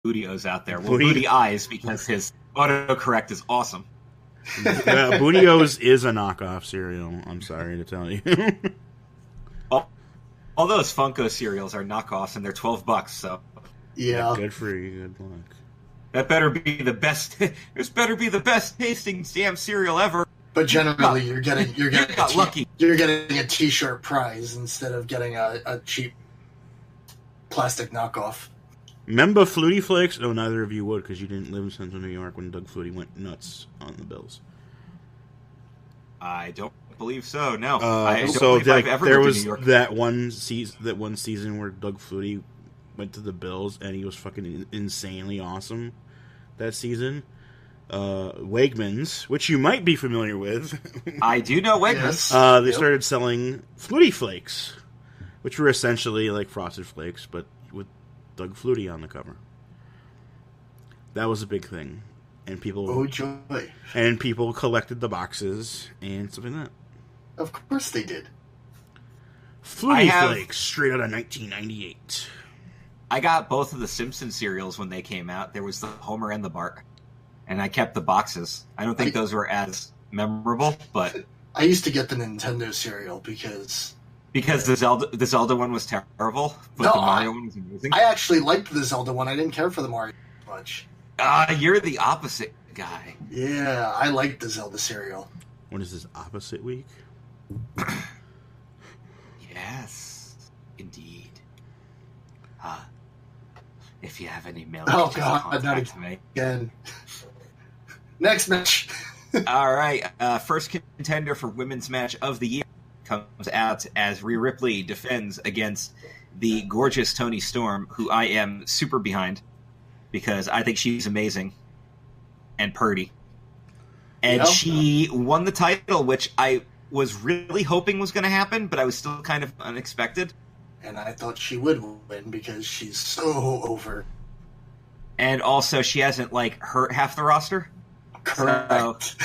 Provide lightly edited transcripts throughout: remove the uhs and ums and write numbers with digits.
Bootios out there. Well, Booty Eyes, because his autocorrect is awesome. Bootios is a knockoff cereal. I'm sorry to tell you. All those Funko cereals are knockoffs, and they're $12. So yeah, good for you. Good luck. That better be the best. This better be the best tasting damn cereal ever. But generally, you're getting lucky. You're getting a T-shirt prize instead of getting a cheap plastic knockoff. Remember Flutie Flakes? No, neither of you would, because you didn't live in Central New York when Doug Flutie went nuts on the Bills. I don't believe so. No, there was that one season where Doug Flutie went to the Bills and he was fucking insanely awesome that season. Wegmans, which you might be familiar with. I do know Wegmans. They started selling Flutie Flakes, which were essentially like Frosted Flakes, but with Doug Flutie on the cover. That was a big thing. And people collected the boxes and stuff like that. Of course they did. Flutie Flakes, straight out of 1998. I got both of the Simpsons cereals when they came out. There was the Homer and the Bart. And I kept the boxes. I don't think those were as memorable, but... I used to get the Nintendo cereal because the Zelda one was terrible, but the Mario one was amazing. I actually liked the Zelda one. I didn't care for the Mario much. You're the opposite guy. Yeah, I liked the Zelda cereal. When is this opposite week? Yes, indeed. If you have any milk, oh god, not again. Next match. All right, first contender for Women's Match of the Year comes out as Rhea Ripley defends against the gorgeous Toni Storm, who I am super behind because I think she's amazing and purdy. And she won the title, which I was really hoping was going to happen, but I was still kind of unexpected. And I thought she would win because she's so over. And also, she hasn't, hurt half the roster. Correct.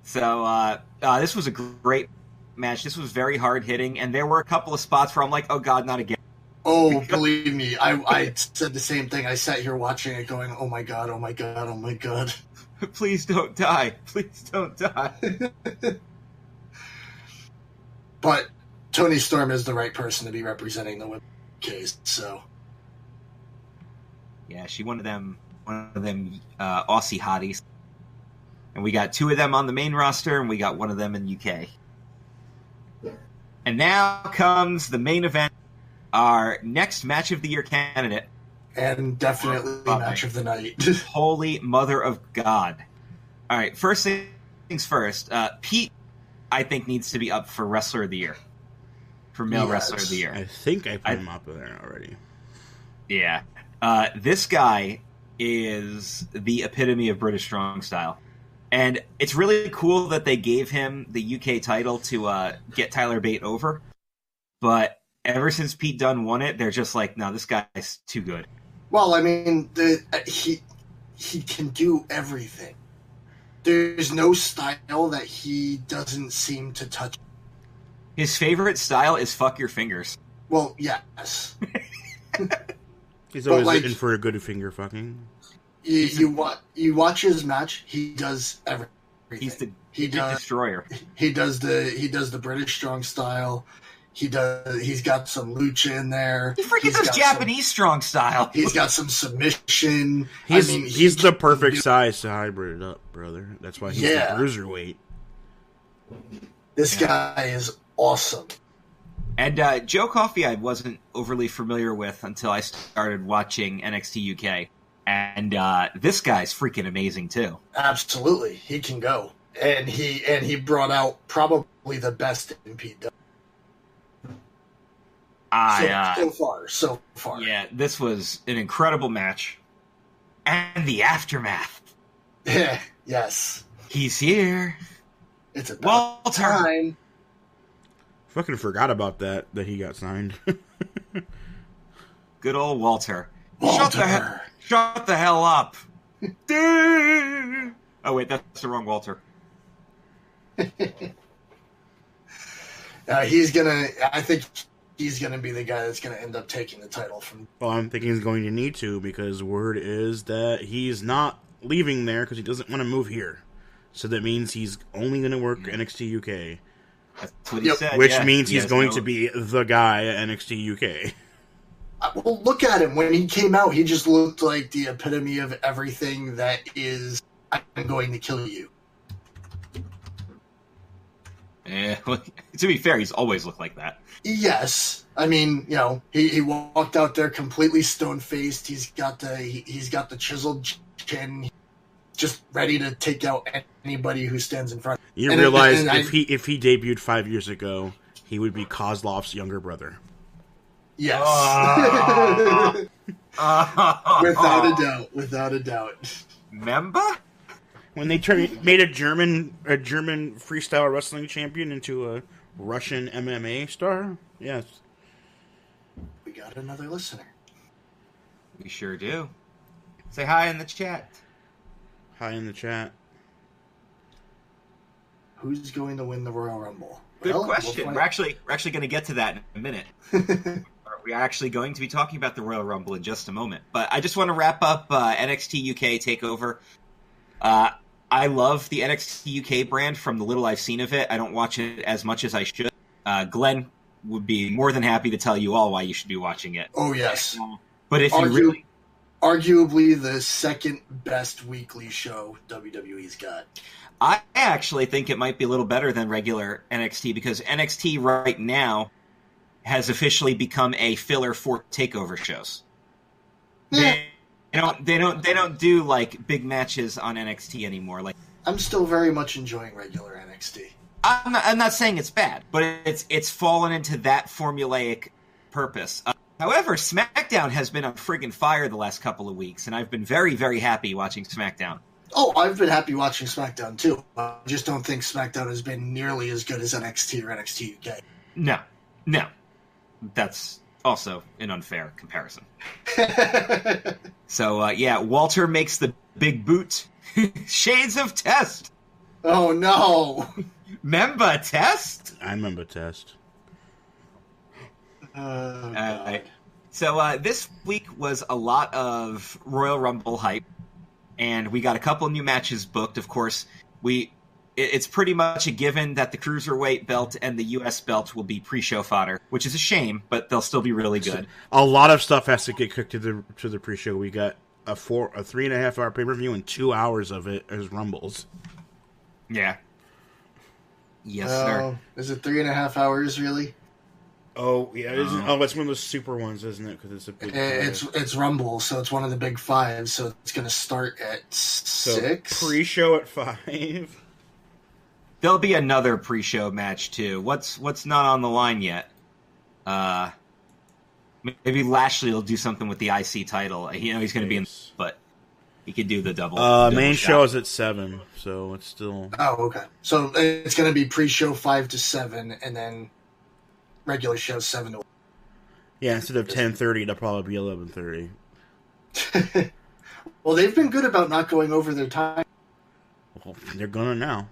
So this was a great match. This was very hard-hitting, and there were a couple of spots where I'm like, oh god, not again. Oh, believe me, I said the same thing. I sat here watching it going, oh my god, oh my god, oh my god. Please don't die. Please don't die. But Toni Storm is the right person to be representing the women's case, so. Yeah, she one of them Aussie hotties. And we got two of them on the main roster, and we got one of them in UK. And now comes the main event, our next Match of the Year candidate. And definitely Match of the Night. Holy Mother of God. All right, first things first. Pete, I think, needs to be up for Wrestler of the Year. For Male Wrestler of the Year. I think I put him up there already. Yeah. This guy is the epitome of British strong style. And it's really cool that they gave him the UK title to get Tyler Bate over. But ever since Pete Dunne won it, they're just like, no, this guy's too good. Well, I mean, he can do everything. There's no style that he doesn't seem to touch. His favorite style is fuck your fingers. Well, yes. He's always looking for a good finger fucking. You watch his match. He does everything. He's the destroyer. He does the British strong style. He's got some lucha in there. He freaking does Japanese strong style. He's got some submission. He's the perfect size to hybrid it up, brother. That's why he's the cruiserweight. This guy is awesome. And Joe Coffey I wasn't overly familiar with until I started watching NXT UK. And this guy's freaking amazing, too. Absolutely. He can go. And he brought out probably the best in Pete Dunne. So far. Yeah, this was an incredible match. And the aftermath. Yes. He's here. It's about time. Fucking forgot about that he got signed. Good old Walter. Shut the hell up. Oh, wait, that's the wrong Walter. He's gonna. I think he's going to be the guy that's going to end up taking the title from. Well, I'm thinking he's going to need to, because word is that he's not leaving there because he doesn't want to move here. So that means he's only going to work NXT UK. That's what he said. Which means he's going to be the guy at NXT UK. Well, look at him. When he came out, he just looked like the epitome of everything that is, I'm going to kill you. To be fair, he's always looked like that. Yes. I mean, he walked out there completely stone-faced. He's got the chiseled chin, just ready to take out anybody who stands in front. You realize if he debuted 5 years ago, he would be Kozlov's younger brother. Yes. Without a doubt. Remember? When they made a German freestyle wrestling champion into a Russian MMA star? Yes. We got another listener. We sure do. Say hi in the chat. Hi in the chat. Who's going to win the Royal Rumble? Good question. We're actually going to get to that in a minute. We are actually going to be talking about the Royal Rumble in just a moment. But I just want to wrap up NXT UK TakeOver. I love the NXT UK brand from the little I've seen of it. I don't watch it as much as I should. Glenn would be more than happy to tell you all why you should be watching it. Oh, yes. But if you really... Arguably the second best weekly show WWE's got. I actually think it might be a little better than regular NXT, because NXT right now has officially become a filler for TakeOver shows. Yeah. They don't do like big matches on NXT anymore. Like, I'm still very much enjoying regular NXT. I'm not saying it's bad, but it's fallen into that formulaic purpose. However, SmackDown has been on friggin' fire the last couple of weeks, and I've been very, very happy watching SmackDown. Oh, I've been happy watching SmackDown too. I just don't think SmackDown has been nearly as good as NXT or NXT UK. No. That's also an unfair comparison. So, Walter makes the big boot. Shades of Test. Oh, no. Member Test? I remember Test. So, this week was a lot of Royal Rumble hype, and we got a couple new matches booked. Of course, it's pretty much a given that the Cruiserweight belt and the U.S. belt will be pre-show fodder, which is a shame, but they'll still be really good. A lot of stuff has to get cooked to the pre-show. We got a 3.5 hour pay-per-view and 2 hours of it as Rumbles. Yeah. Yes, sir. Is it 3.5 hours, really? Oh, yeah. It's one of those super ones, isn't it? Because it's a big... It's Rumble, so it's one of the big five, so it's going to start at 6? Pre-show at 5. There'll be another pre-show match, too. What's not on the line yet? Maybe Lashley will do something with the IC title. He's going to be in... But he could do the double. Main shot. show is at 7, so it's still... Oh, okay. So it's going to be pre-show 5 to 7, and then regular show 7 to 1. Yeah, instead of 10:30, it'll probably be 11:30. Well, they've been good about not going over their time. Well, they're gonna now.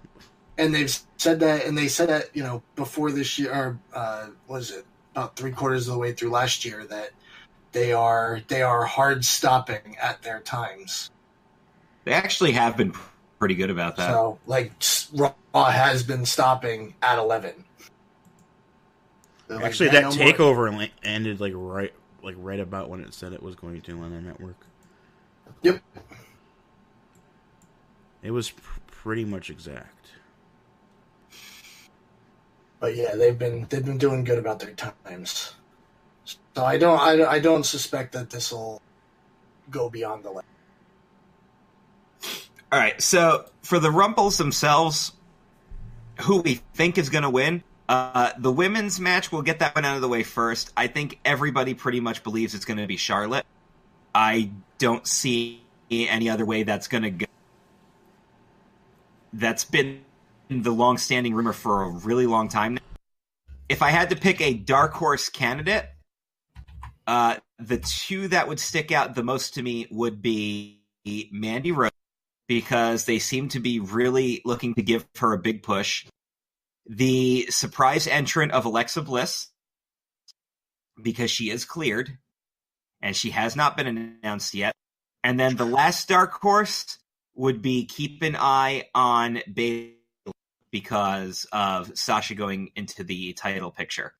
And they've said that, before this year, or was it about 3/4 of the way through last year, that they are hard stopping at their times. They actually have been pretty good about that. So, Raw has been stopping at 11. Actually, that TakeOver ended right about when it said it was going to on the network. Yep. It was pretty much exact. But yeah, they've been doing good about their times. So I don't suspect that this will go beyond the limit. All right, so for the Rumbles themselves, who we think is going to win, the women's match, we'll get that one out of the way first. I think everybody pretty much believes it's going to be Charlotte. I don't see any other way that's going to go. That's been the long-standing rumor for a really long time now. If I had to pick a dark horse candidate, the two that would stick out the most to me would be Mandy Rose, because they seem to be really looking to give her a big push. The surprise entrant of Alexa Bliss, because she is cleared, and she has not been announced yet. And then the last dark horse would be keep an eye on Bayley because of Sasha going into the title picture.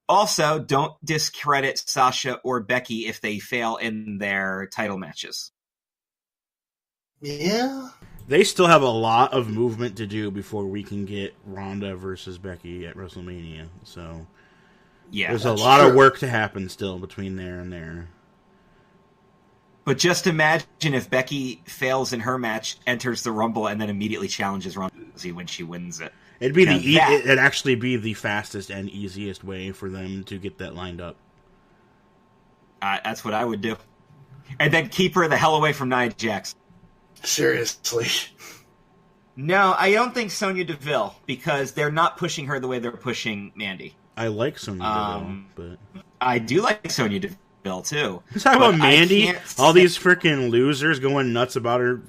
Also, don't discredit Sasha or Becky if they fail in their title matches. Yeah. They still have a lot of movement to do before we can get Ronda versus Becky at WrestleMania. So yeah, there's a lot of work to happen still between there and there. But just imagine if Becky fails in her match, enters the Rumble, and then immediately challenges Ronda when she wins it. It'd actually be the fastest and easiest way for them to get that lined up. That's what I would do. And then keep her the hell away from Nia Jax. Seriously. No, I don't think Sonya Deville, because they're not pushing her the way they're pushing Mandy. I like Sonya Deville, but... I do like Sonya Deville, too. Let's talk about Mandy. All these freaking losers going nuts about her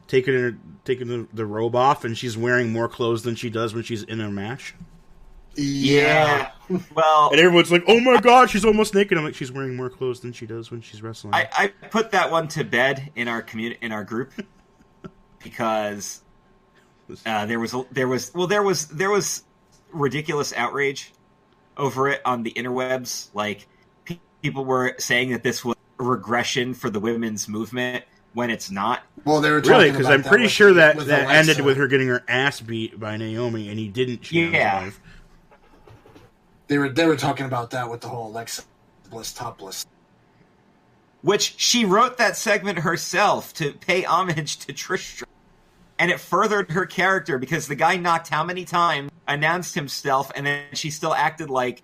taking the robe off, and she's wearing more clothes than she does when she's in a match. Yeah. Well, and everyone's like, "Oh my god, she's almost naked." I'm like, "She's wearing more clothes than she does when she's wrestling." I put that one to bed in our group because there was ridiculous outrage over it on the interwebs. Like people were saying that this was a regression for the women's movement when it's not. Well, they were talking really, because I'm pretty sure that Alexa ended with her getting her ass beat by Naomi, and he didn't. Yeah. They were talking about that with the whole Alexa Bliss topless. Which she wrote that segment herself to pay homage to Trish. And it furthered her character because the guy knocked how many times, announced himself, and then she still acted like...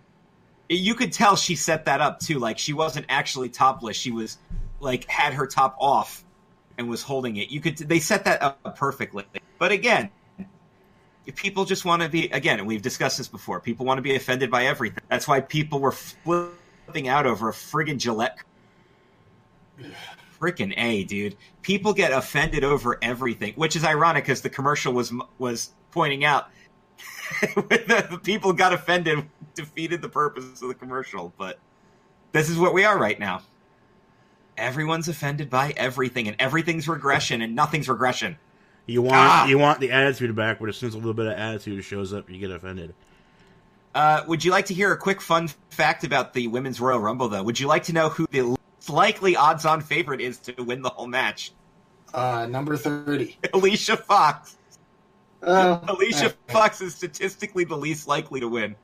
You could tell she set that up, too. Like, she wasn't actually topless. She was, like, had her top off and was holding it. They set that up perfectly. But again... People just want to be, again, and we've discussed this before, people want to be offended by everything. That's why people were flipping out over a friggin' Gillette. Frickin' A, dude. People get offended over everything, which is ironic because the commercial was pointing out the people got offended, defeated the purpose of the commercial. But this is what we are right now. Everyone's offended by everything, and everything's regression, and nothing's regression. You want the attitude back, but as soon as a little bit of attitude shows up, you get offended. Would you like to hear a quick fun fact about the Women's Royal Rumble, though? Would you like to know who the likely odds-on favorite is to win the whole match? Number 30. Alicia Fox. Alicia Fox is statistically the least likely to win.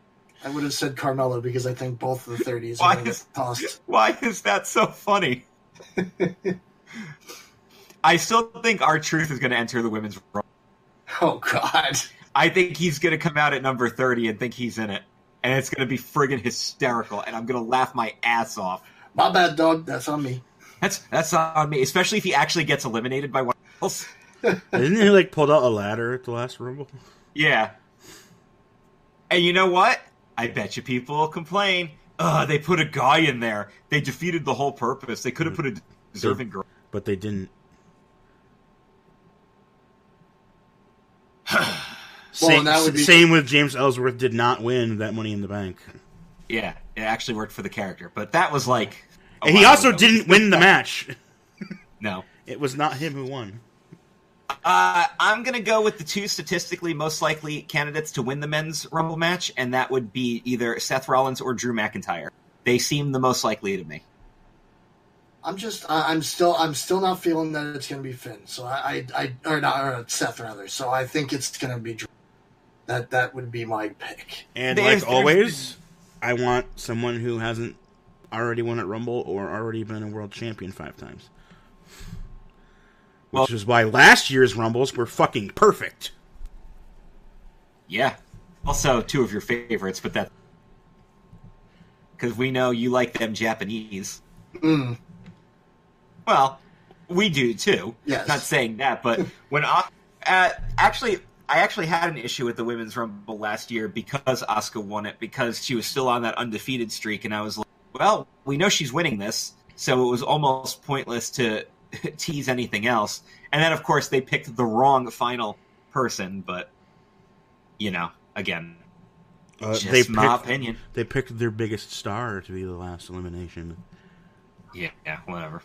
I would have said Carmella because I think both of the 30s are going to get tossed. Why is that so funny? I still think R-Truth is going to enter the Women's Rumble. Oh, God. I think he's going to come out at number 30 and think he's in it. And it's going to be friggin' hysterical, and I'm going to laugh my ass off. My bad, dog. That's on me. That's on me, especially if he actually gets eliminated by one else. Didn't he, pulled out a ladder at the last Rumble? Yeah. And you know what? I bet you people will complain. They put a guy in there. They defeated the whole purpose. They could have put a deserving girl. But they didn't. Same with James Ellsworth did not win that Money in the Bank. Yeah, it actually worked for the character. But that was like... And he also didn't win the match. No. It was not him who won. I'm going to go with the two statistically most likely candidates to win the Men's Rumble match, and that would be either Seth Rollins or Drew McIntyre. They seem the most likely to me. I'm still not feeling that it's going to be Finn. So or Seth rather. So I think it's going to be Drew. That would be my pick. And always, I want someone who hasn't already won at Rumble or already been a world champion 5 times. Which is why last year's Rumbles were fucking perfect. Yeah. Also, 2 of your favorites, but that... Because we know you like them Japanese. Mm. Well, we do too. Yes. Not saying that, but when... I actually had an issue with the Women's Rumble last year because Asuka won it, because she was still on that undefeated streak, and I was like, well, we know she's winning this, so it was almost pointless to tease anything else. And then, of course, they picked the wrong final person, but, again. Just my opinion. They picked their biggest star to be the last elimination. Yeah, whatever.